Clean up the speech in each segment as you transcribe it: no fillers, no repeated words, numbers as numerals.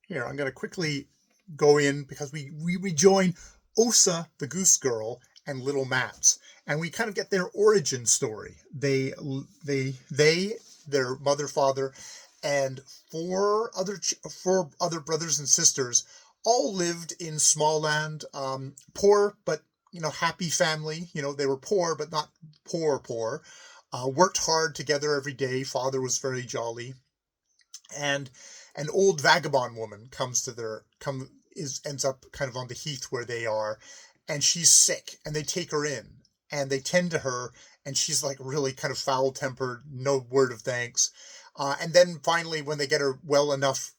Here, I'm going to quickly go in because we rejoin Osa, the Goose Girl, and Ttl Mtts, and we kind of get their origin story. Their mother, father, and four other brothers and sisters all lived in Smallland, poor but happy family. They were poor but not poor. Worked hard together every day. Father was very jolly, and an old vagabond woman ends up kind of on the heath where they are, and she's sick, and they take her in and they tend to her, and she's like really kind of foul tempered, no word of thanks. And then finally, when they get her well enough,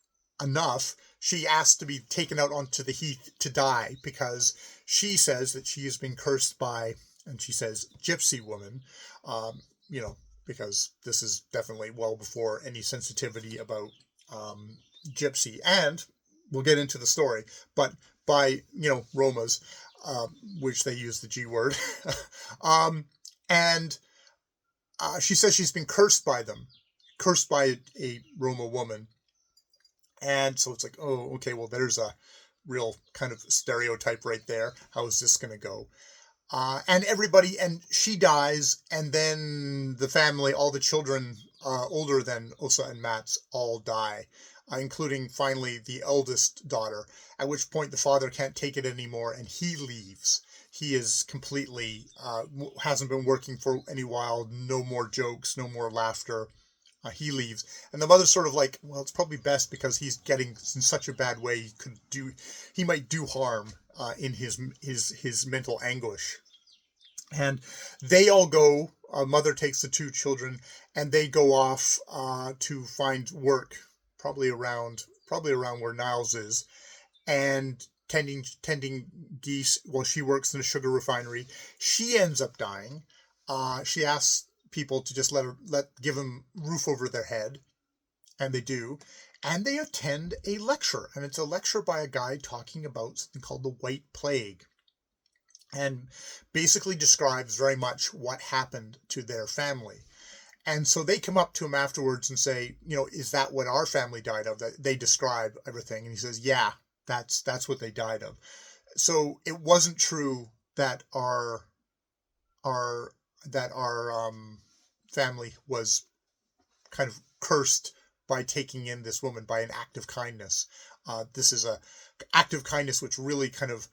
she asks to be taken out onto the heath to die, because she says that she has been cursed by, and she says, gypsy woman, because this is definitely well before any sensitivity about gypsy, and we'll get into the story, but by Romas, which they use the G word, and she says she's been cursed by a Roma woman, and so it's like, oh, okay, well, there's a real kind of stereotype right there. How is this going to go? And she dies, and then the family, all the children older than Osa and Mtts, all die, including finally the eldest daughter, at which point the father can't take it anymore and he leaves. He is completely, hasn't been working for any while, no more jokes, no more laughter. He leaves, and the mother's sort of like, well, it's probably best because he's getting in such a bad way. He might do harm in his mental anguish. And they all go. Mother takes the two children, and they go off to find work, probably around where Niles is, and tending geese while she works in a sugar refinery. She ends up dying. She asks people to just give them roof over their head, and they do, and they attend a lecture, and it's a lecture by a guy talking about something called the White Plague, and basically describes very much what happened to their family. And so they come up to him afterwards and say, is that what our family died of? That they describe everything, and he says, yeah, that's what they died of. So it wasn't true that our family was kind of cursed by taking in this woman by an act of kindness. This is a act of kindness which really kind of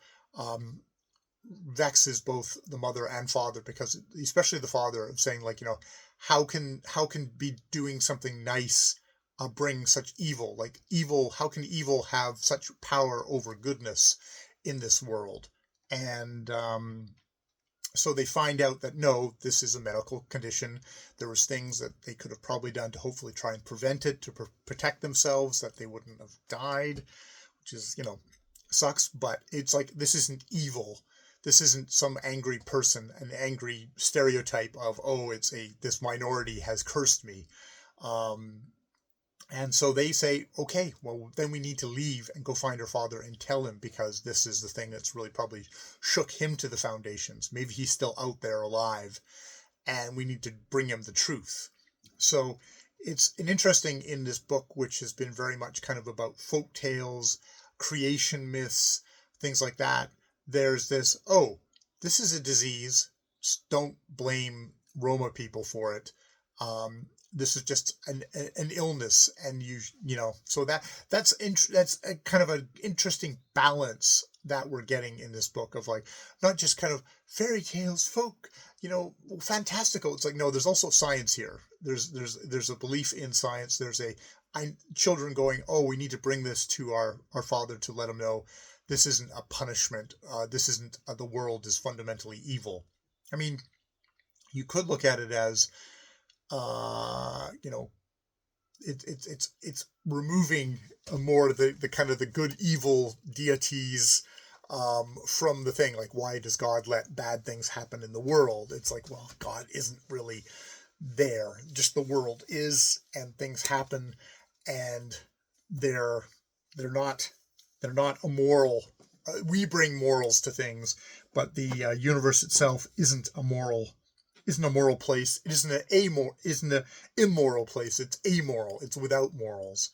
vexes both the mother and father, because especially the father, of saying, like, how can be doing something nice bring such evil? Like, evil, how can evil have such power over goodness in this world? And so they find out that no, this is a medical condition. There was things that they could have probably done to hopefully try and prevent it, to protect themselves, that they wouldn't have died, which is, sucks. But it's like, this isn't evil. This isn't some angry person, an angry stereotype of, oh, this minority has cursed me. And so they say, okay, well, then we need to leave and go find her father and tell him, because this is the thing that's really probably shook him to the foundations. Maybe he's still out there alive, and we need to bring him the truth. So it's an interesting in this book, which has been very much kind of about folk tales, creation myths, things like that. There's this, oh, this is a disease. Don't blame Roma people for it. This is just an illness, and so that's a kind of an interesting balance that we're getting in this book, of like, not just kind of fairy tales, folk, fantastical. It's like, no, there's also science here. There's a belief in science. There's children going, oh, we need to bring this to our father to let him know this isn't a punishment. This isn't the world is fundamentally evil. I mean, you could look at it as, it's removing more the kind of the good evil deities from the thing. Like, why does God let bad things happen in the world? It's like, well, God isn't really there. Just the world is, and things happen, and they're not immoral. We bring morals to things, but the universe itself isn't a moral place. It isn't an immoral place. It's amoral. It's without morals.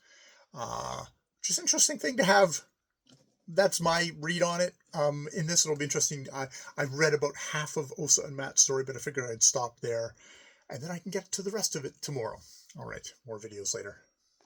just an interesting thing to have. That's my read on it. In this, it'll be interesting. I've read about half of Osa and Matt's story, but I figured I'd stop there, and then I can get to the rest of it tomorrow. All right, more videos later.